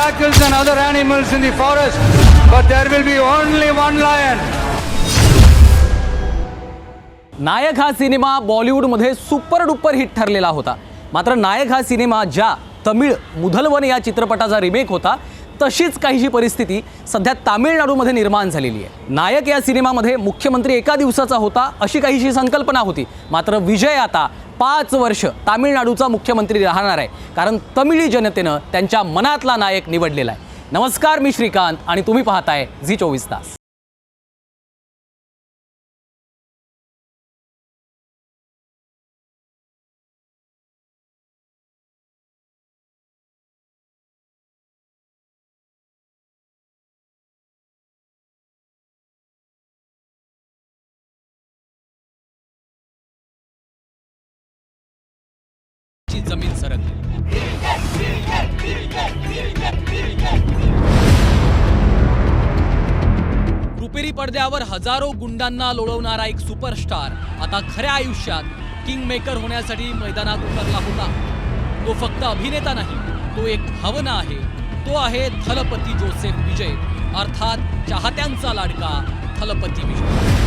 jackals and other animals in the forest, but there will be only one lion. नायक हा cinema बॉलिवूडमध्ये super duper hit ठरलेला होता. मात्र नायक हा सिनेमा ज्या तमिळ मुधलवन या चित्रपटाचा रिमेक होता, तशीच काहीशी परिस्थिती सध्या तामिळनाडूमध्ये निर्माण झालेली आहे. नायक या सिनेमामध्ये मुख्यमंत्री एका दिवसाचा होता अशी काहीशी संकल्पना होती. मात्र विजय आता 5 वर्ष तामिळनाडूचा मुख्यमंत्री राहणार आहे, कारण तमिळी जनतेनं त्यांच्या मनातला नायक निवडलेला आहे. नमस्कार, मी श्रीकांत आणि तुम्ही पाहताय झी24 तास. जमीन सरकली. रुपेरी पडद्यावर हजारो गुंडांना लोळवणारा एक सुपरस्टार आता खऱ्या आयुष्यात किंग मेकर होण्यासाठी मैदानात उतरला होता. तो फक्त अभिनेता नाही, तो एक भावना आहे. तो आहे थलपती जोसेफ विजय, अर्थात चाहत्यांचा लाडका थलपती विजय.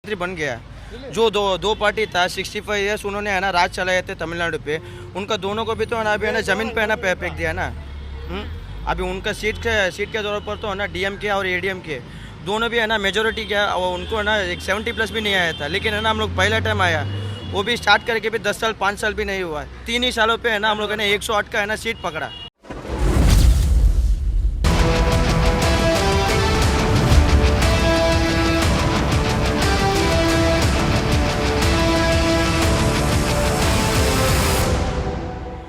बन गया. जो दो पार्टी था 65 ईयर्स उन्होंने है ना राज चलाए थे तमिलनाडु पे, उनका दोनों को भी तो है ना अभी है ना जमीन पे है ना फेंक दिया ना. अभी उनका सीट के तौर पर तो है ना DMK और ADMK दोनों भी है ना मेजोरिटी क्या, और उनको है ना एक 70+ भी नहीं आया था. लेकिन है ना हम लोग पहला टाइम आया, वो भी स्टार्ट करके भी 10 साल 5 साल भी नहीं हुआ. 3 ही सालों पे है ना हम लोग है ना 108 का है ना सीट पकड़ा.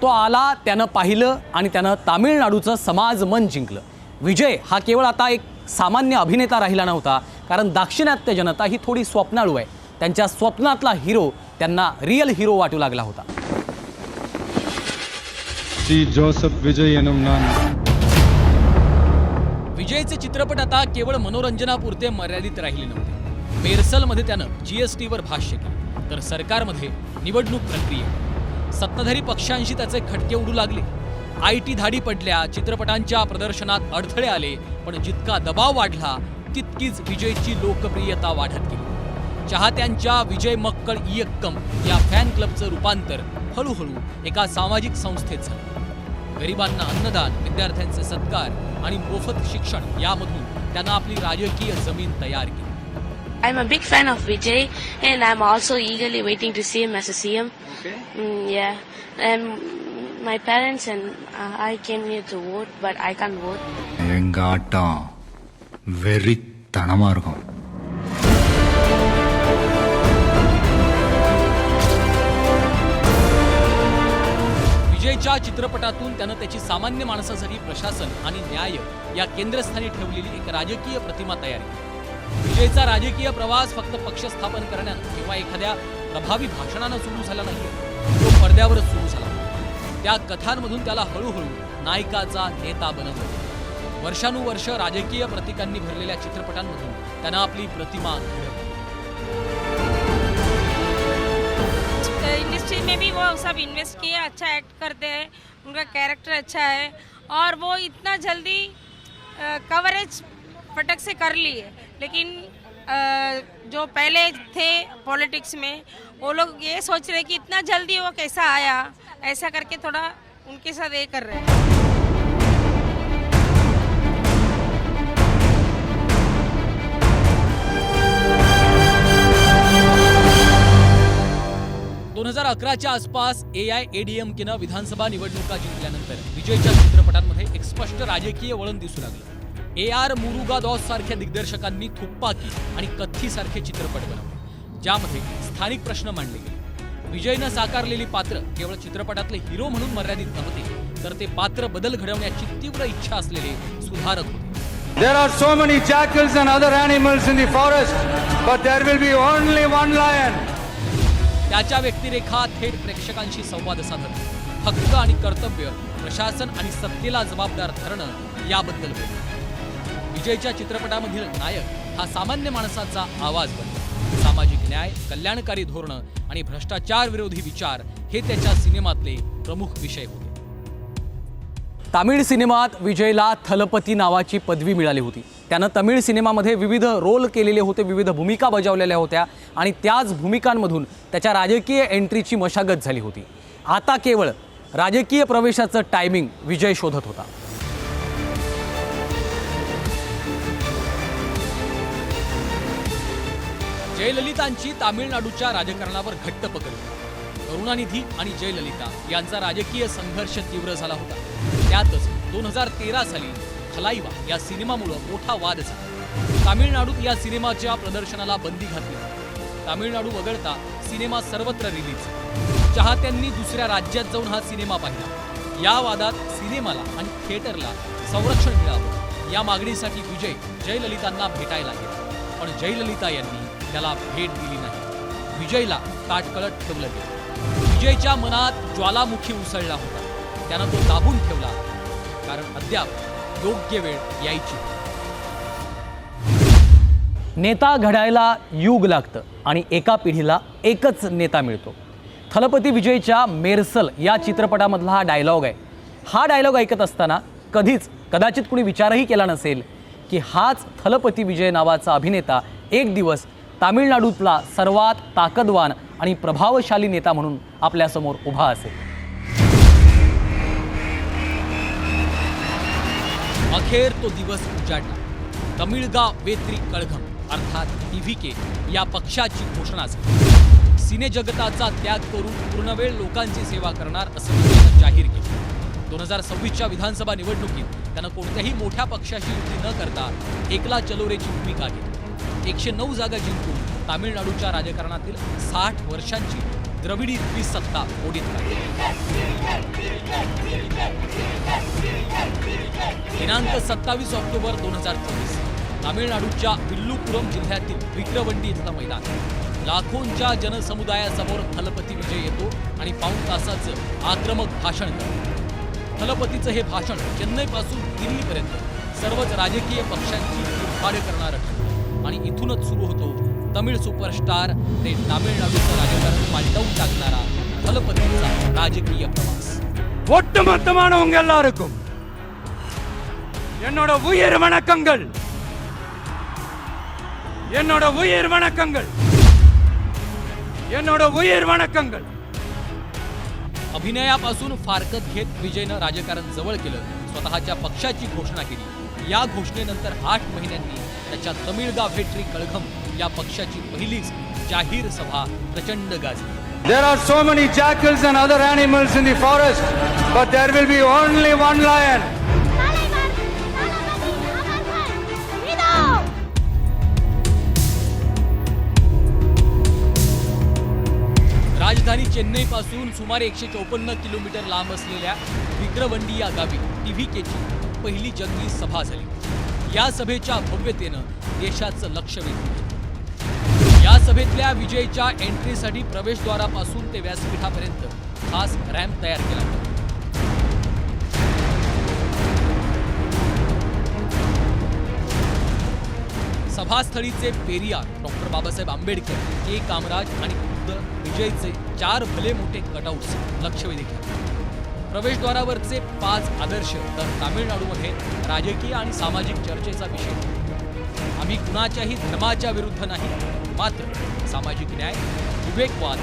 तो आला, त्यानं पाहिलं आणि त्यानं तामिळनाडूचं समाज मन जिंकलं. विजय हा केवळ आता एक सामान्य अभिनेता राहिला नव्हता, कारण दाक्षिणात्य जनता ही थोडी स्वप्नाळू आहे. त्यांच्या स्वप्नातला हिरो त्यांना रिअल हिरो वाटू लागला होता. जोसेफ विजय विजयचे चित्रपट आता केवळ मनोरंजनापुरते मर्यादित राहिले नव्हते. मेरसलमध्ये त्यानं GSTवर भाष्य केलं, तर सरकारमध्ये निवडणूक प्रक्रिया, सत्ताधारी पक्षांशी त्याचे खटके उडू लागले. IT धाडी पडल्या, चित्रपटांच्या प्रदर्शनात अडथळे आले. पण जितका दबाव वाढला तितकीच विजयची लोकप्रियता वाढत गेली. चाहत्यांच्या विजय मक्कळ इयक्कम या फॅन क्लबचं रूपांतर हळूहळू एका सामाजिक संस्थेत झालं. गरिबांना अन्नदान, विद्यार्थ्यांचे सत्कार आणि मोफत शिक्षण यामधून त्यानं आपली राजकीय जमीन तयार केली. I'm a big fan of Vijay, and I'm also eagerly waiting to see him as a CM. Yeah, and my parents and I came here to vote, but I can't vote. எங்க ஆட்டம் வெறித்தனமா இருக்கும். विजयच्या चित्रपटातून त्यानं त्याची सामान्य माणसासाठी प्रशासन आणि न्याय या केंद्रस्थानी ठेवलेली एक राजकीय प्रतिमा तयार केली. विजयचा राजकीय प्रवास फक्त पक्ष स्थापन करण्यानं किंवा एखाद्या प्रभावी भाषणानं सुरू झाला नाही, तो पडद्यावरच सुरू झाला. त्या कथांमधून त्याला हळूहळू नायकाचा नेता बनवलं. वर्षानुवर्ष राजकीय प्रतीकांनी भरलेल्या चित्रपटांमधून त्यानं आपली प्रतिमा घडवली. इंडस्ट्री में भी वो सब इन्वेस्ट किए, अच्छा एक्ट करते हैं, उनका कैरेक्टर अच्छा है और वो इतना जल्दी कवरेज फटक से कर ली है. लेकिन जो पहले थे पॉलिटिक्स में वो लोग ये सोच रहे कि इतना जल्दी वो कैसा आया, ऐसा करके थोड़ा उनके साथ ये कर रहे हैं. 2011च्या आसपास AIADMKनं विधानसभा निवडणुका जिंकल्यानंतर विजयच्या चित्रपटांमध्ये एक स्पष्ट राजकीय वळण दिसू लागलं। AR मुरुगादॉस सारख्या दिग्दर्शकांनी थुप्पाकी आणि कथ्थी सारखे चित्रपट बनवले, ज्यामध्ये स्थानिक प्रश्न मांडले गेले। विजयनं साकारलेली पात्र केवळ चित्रपटातले हिरो म्हणून मर्यादित नव्हते, तर ते पात्र बदल घडवण्याची तीव्र इच्छा असलेले सुधारक होते। There are so many jackals and other animals in the forest, but there will be only one lion. त्याच्या व्यक्तिरेखा थेट प्रेक्षकांशी संवाद साधत हक्क आणि कर्तव्य, प्रशासन आणि सत्तेला जबाबदार ठरणं याबद्दल बोलतो। विजयच्या चित्रपटामधील नायक हा सामान्य माणसाचा आवाज बनतो। सामाजिक न्याय, कल्याणकारी धोरणं आणि भ्रष्टाचार विरोधी विचार हे त्याच्या सिनेमातले प्रमुख विषय होते। तामिळ सिनेमात विजयला थलपती नावाची पदवी मिळाली होती। त्यानं तमिळ सिनेमामध्ये विविध रोल केलेले होते, विविध भूमिका बजावलेल्या होत्या आणि त्याच भूमिकांमधून त्याच्या राजकीय एंट्रीची मशागत झाली होती। आता केवळ राजकीय प्रवेशाचं टायमिंग विजय शोधत होता। जयललितांची तामिळनाडूच्या राजकारणावर घट्ट पकड होती। करुणानिधी आणि जयललिता यांचा राजकीय संघर्ष तीव्र झाला होता। त्यातच 2013 साली थलाइवा या सिनेमामुळे मोठा वाद झाला। तामिळनाडूत या सिनेमाच्या प्रदर्शनाला बंदी घातली होती। तामिळनाडू वगळता सिनेमा सर्वत्र रिलीज। चाहत्यांनी दुसऱ्या राज्यात जाऊन हा सिनेमा पाहिला। या वादात सिनेमाला आणि थिएटरला संरक्षण मिळावं या मागणीसाठी विजय जयललितांना भेटायला गेला, पण जयललिता यांनी त्याला भेट दिली नाही। विजयला ताटकळत ठेवलं गेलं। विजयच्या मनात ज्वालामुखी उसळला होता। त्यानं तो दाबून ठेवला, कारण अद्याप योग्य वेळ यायची। नेता घडायला युग लागतं आणि एका पिढीला एकच नेता मिळतो। थलपती विजयच्या मेरसल या चित्रपटामधला हा डायलॉग आहे। हा डायलॉग ऐकत असताना कदाचित कुणी विचारही केला नसेल की हाच थलपती विजय नावाचा अभिनेता एक दिवस तामिळनाडूतला सर्वात ताकदवान आणि प्रभावशाली नेता म्हणून आपल्यासमोर उभा असेल। अखेर तो दिवस उजाडला। तमिळगा वेत्री कळघम अर्थात TVK या पक्षाची घोषणा झाली। सिनेजगताचा त्याग करून पूर्णवेळ लोकांची सेवा करणार असं विजयनं जाहीर केलं। 2026च्या विधानसभा निवडणुकीत त्यानं कोणत्याही मोठ्या पक्षाशी युती न करता एकला चलोरेची भूमिका घेतली। 109 जागा जिंकून तामिळनाडूच्या राजकारणातील 60 वर्षांची द्रविडी सत्ता ओढीत काढली। दिनांक 27 ऑक्टोबर 2024 तामिळनाडूच्या विल्लुपुरम जिल्ह्यातील विक्रवंडी इथलं मैदान। लाखोंच्या जनसमुदायासमोर थलपती विजय येतो आणि पाऊण तासाचं आक्रमक भाषण करतो। थलपतीचं हे भाषण चेन्नईपासून दिल्लीपर्यंत सर्वच राजकीय पक्षांची उभाड करणारं ठरलं आणि इथूनच सुरू होतो तमिळ सुपरस्टार ते तामिळनाडूचं राजकारण पालटवून टाकणारा थलपतीचा राजकीय प्रवास। ஒட்டுமொத்தமானவங்க எல்லாருக்கும் என்னோட உயிர் வணக்கங்கள், என்னோட உயிர் வணக்கங்கள், என்னோட உயிர் वणकंगल। अभिनयापासून फारकत घेत विजयनं राजकारण जवळ केलं, स्वतःच्या पक्षाची घोषणा केली। या घोषणेनंतर 8 महिन्यांनी त्याच्या तमिळगा वेट्री कळघम या पक्षाची पहिलीच जाहीर सभा प्रचंड गाजली। There are so many jackals and other animals in the forest, but there will be only one lion. राजधानी चेन्नई पासून सुमारे 154 किलोमीटर लांब असलेल्या विक्रवंडी या गावी TVKची पहिली जंगी सभा झाली। या सभेच्या भव्यतेनं देशाचं लक्ष वेधलं। या सभेतल्या विजयच्या एंट्रीसाठी प्रवेशद्वारापासून ते व्यासपीठापर्यंत खास रॅम्प तयार केला होता। सभास्थळीचे पेरियार, डॉक्टर बाबासाहेब आंबेडकर, के कामराज आणि खुद्द विजयचे 4 भले मोठे कटआउट्स लक्षवेधी ठरले। प्रवेशद्वारावरचे 5 आदर्श तर तामिळनाडूमध्ये राजकीय आणि सामाजिक चर्चेचा विषय। आम्ही कुणाच्याही धर्माच्या विरुद्ध नाही, मात्र सामाजिक न्याय, विवेकवाद,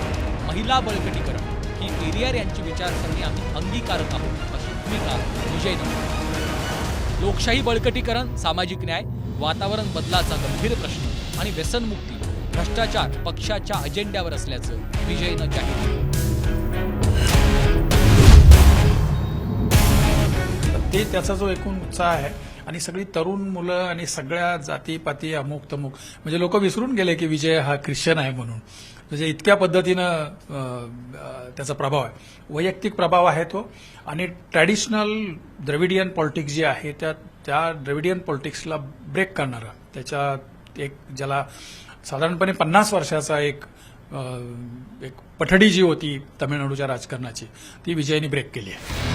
महिला बळकटीकरण ही पेरियार यांची विचारसरणी आम्ही अंगीकारत आहोत अशी भूमिका विजयनं। लोकशाही बळकटीकरण, सामाजिक न्याय, वातावरण बदलाचा गंभीर प्रश्न आणि व्यसनमुक्ती, भ्रष्टाचार पक्षाच्या अजेंड्यावर असल्याचं विजयनं जाहीर केलं। ते त्याचा जो एकूण उत्साह आहे आणि सगळी तरुण मुलं आणि सगळ्या जातीपाती अमुक तमुक म्हणजे लोक विसरून गेले की विजय हा ख्रिश्चन आहे म्हणून. म्हणजे इतक्या पद्धतीनं त्याचा प्रभाव आहे, वैयक्तिक प्रभाव आहे तो. आणि ट्रॅडिशनल द्रविडियन पॉलिटिक्स जी आहे त्या द्रविडियन पॉलिटिक्सला ब्रेक करणारा, त्याच्या एक ज्याला साधारणपणे 50 वर्षाचा एक पठडी जी होती तमिळनाडूच्या राजकारणाची, ती विजयने ब्रेक केली आहे.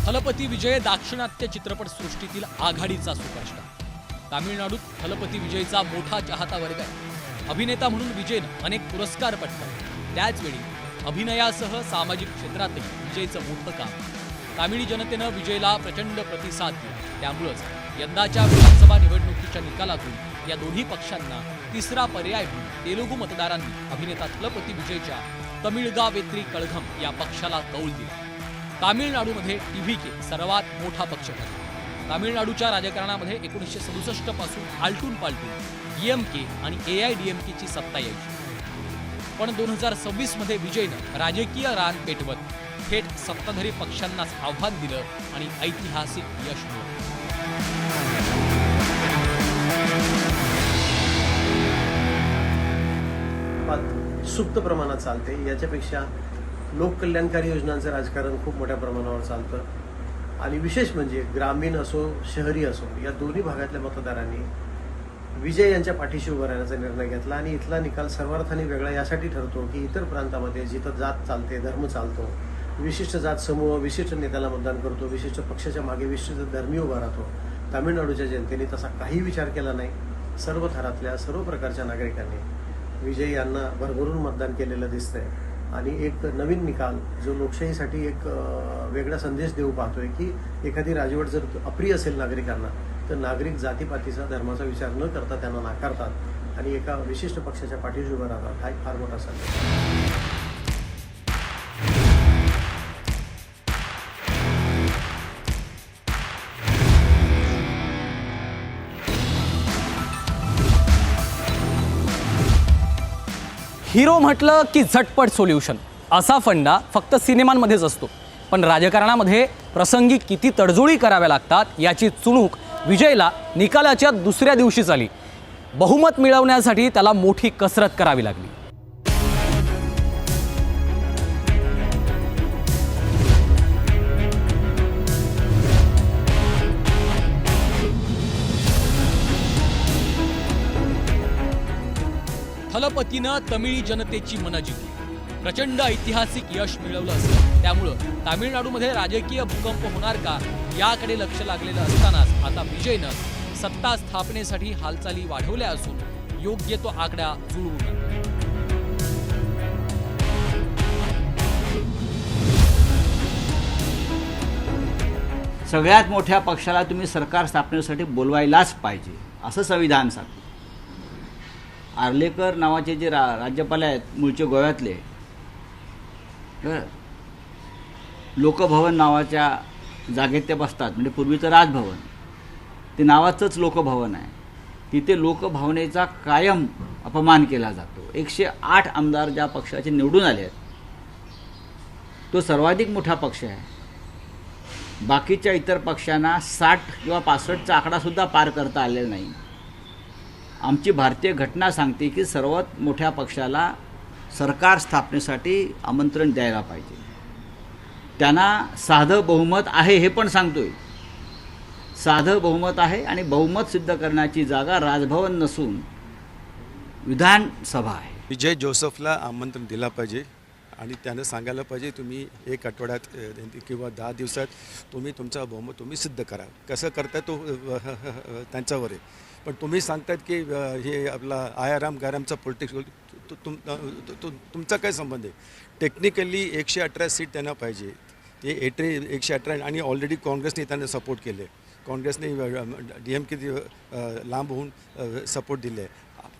थलपती विजय दाक्षिणात्य चित्रपटसृष्टीतील आघाडीचा सुपरस्टार. तामिळनाडूत थलपती विजयचा मोठा चाहता वर्ग आहे. अभिनेता म्हणून विजयनं अनेक पुरस्कार पटकावले. त्याचवेळी अभिनयासह सामाजिक क्षेत्रातही विजयचं मोठं काम. तामिळी जनतेनं विजयला प्रचंड प्रतिसाद दिला. त्यामुळंच यंदाच्या विधानसभा निवडणुकीच्या निकालातून या दोन्ही पक्षांना तिसरा पर्याय म्हणून तेलुगू मतदारांनी अभिनेता थलपती विजयच्या तमिळगा वेत्री कळघम या पक्षाला कौल दिला. तामिळनाडूमध्ये टीव्हीके सर्वात मोठा पक्ष ठरला. तामिळनाडूच्या राजकारणामध्ये 1967 पासून आलटून पालटून डीएमके आणि AIDMKची सत्ता यायची. पण 2026 मध्ये विजयनं राजकीय रान पेटवत थेट सत्ताधारी पक्षांनाच आव्हान दिलं आणि ऐतिहासिक यश मिळवलं. सुप्त प्रमाणात चालते. याच्यापेक्षा लोककल्याणकारी योजनांचं राजकारण खूप मोठ्या प्रमाणावर चालतं. आणि विशेष म्हणजे ग्रामीण असो शहरी असो या दोन्ही भागातल्या मतदारांनी विजय यांच्या पाठीशी उभं राहण्याचा निर्णय घेतला. आणि इथला निकाल सर्वार्थाने वेगळा यासाठी ठरतो की इतर प्रांतामध्ये जिथं जात चालते, धर्म चालतो, विशिष्ट जात समूह विशिष्ट नेत्याला मतदान करतो, विशिष्ट पक्षाच्या मागे विशिष्ट धर्मी उभा राहतो, तामिळनाडूच्या जनतेने तसा काही विचार केला नाही. सर्व थरातल्या सर्व प्रकारच्या नागरिकांनी विजय यांना भरभरून मतदान केलेलं दिसतंय. आणि एक नवीन निकाल जो लोकशाहीसाठी एक वेगळा संदेश देऊ पाहतोय की एखादी राजवट जर अप्रिय असेल नागरिकांना तर नागरिक जातीपातीचा धर्माचा विचार न करता त्यांना नाकारतात आणि एका विशिष्ट पक्षाच्या पाठीशी उभं राहतात. हा एक फार मोठा संदेश. हिरो म्हटलं की झटपट सोल्युशन असा फंडा फक्त सिनेमांमध्येच असतो. पण राजकारणामध्ये प्रसंगी किती तडजोडी कराव्या लागतात याची चुणूक विजयला निकालाच्या दुसऱ्या दिवशीच आली. बहुमत मिळवण्यासाठी त्याला मोठी कसरत करावी लागली. थलपतीनं तमिळी जनतेची मनं जिंकली. प्रचंड ऐतिहासिक यश मिळवलं असतं. त्यामुळं तामिळनाडूमध्ये राजकीय भूकंप होणार का याकडे लक्ष लागलेलं असतानाच आता विजयनं सत्ता स्थापनेसाठी हालचाली वाढवल्या असून योग्य तो आकडा जुळवून आणला. सगळ्यात मोठ्या पक्षाला तुम्ही सरकार स्थापनेसाठी बोलवायलाच पाहिजे असं संविधान सांगतं. आर्लेकर नावाचे जे राज्यपाल आहेत मूळचे गोव्यातले, लोकभवन नावाच्या जागेत ते बसतात. म्हणजे पूर्वीचं राजभवन ते नावाचंच लोकभवन आहे. तिथे लोकभावनेचा कायम अपमान केला जातो. 108 आमदार ज्या पक्षाचे निवडून आले आहेत तो सर्वाधिक मोठा पक्ष आहे. बाकीच्या इतर पक्षांना 60 किंवा 65चा आकडासुद्धा पार करता आलेला नाही. आमची भारतीय घटना सांगते की सर्वात मोठ्या पक्षाला सरकार स्थापनेसाठी आमंत्रण द्यायला पाहिजे. त्यांना साधं बहुमत आहे हे पण सांगतोय. साधं बहुमत आहे आणि बहुमत सिद्ध करण्याची जागा राजभवन नसून विधानसभा आहे. विजय जोसेफला आमंत्रण दिला पाहिजे आणि त्यानं सांगायला पाहिजे तुम्ही 1 आठवड्यात किंवा 10 दिवसात तुम्ही तुमचा बहुमत तुम्ही सिद्ध करा. कसं करता तो त्यांच्यावर आहे. पण तुम्ही सांगतायत की हे आपला आयाराम गारामचा पॉलिटिक्स तुमचा काय संबंध आहे. टेक्निकली 118 सीट त्यांना पाहिजे. ते 118 आणि ऑलरेडी काँग्रेसने त्यांना सपोर्ट केले. काँग्रेसने DMK लांब होऊन सपोर्ट दिले.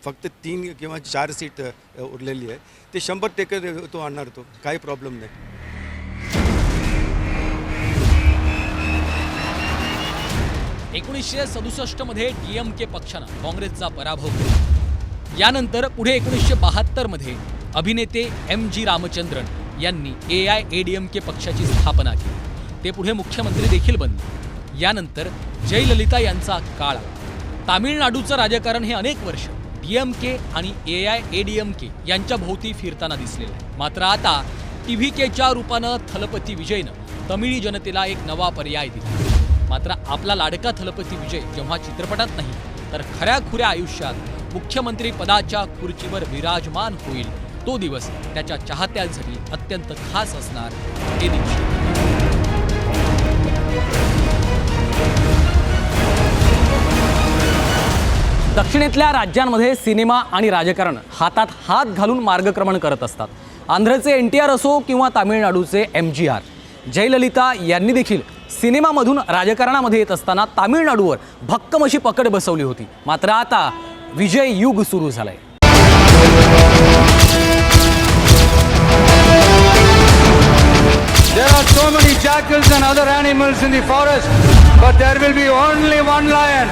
फक्त 3 किंवा 4 सीट उरलेली आहे. ते 100% तो आणणार. तो काही प्रॉब्लेम नाही. 1967 मध्ये DMK पक्षानं काँग्रेसचा पराभव केला. यानंतर पुढे 1972 मध्ये अभिनेते MG रामचंद्रन यांनी AIADMK पक्षाची स्थापना केली. ते पुढे मुख्यमंत्री देखील बनले. यानंतर जयललिता यांचा काळ आला. तामिळनाडूचं राजकारण हे अनेक वर्ष DMK आणि AIADMK यांच्या भोवती फिरताना दिसलेलं आहे. मात्र आता TVKच्या रूपानं थलपती विजयनं तमिळी जनतेला एक नवा पर्याय दिला. मात्र आपला लाडका थलपती विजय जेव्हा चित्रपटात नाही तर खऱ्याखुऱ्या आयुष्यात मुख्यमंत्री पदाच्या खुर्चीवर विराजमान होईल, तो दिवस त्याच्या चाहत्यांसाठी अत्यंत खास असणार हे दिवशी. दक्षिणेतल्या राज्यांमध्ये सिनेमा आणि राजकारण हातात हात घालून मार्गक्रमण करत असतात. आंध्रचे NTR असो किंवा तामिळनाडूचे MGR. जयललिता यांनी देखील सिनेमामधून राजकारणामध्ये येत असताना तामिळनाडूवर भक्कम अशी पकड बसवली होती. मात्र आता विजय युग सुरू झालंय. There are so many jackals and other animals in the forest, but there will be only one lion.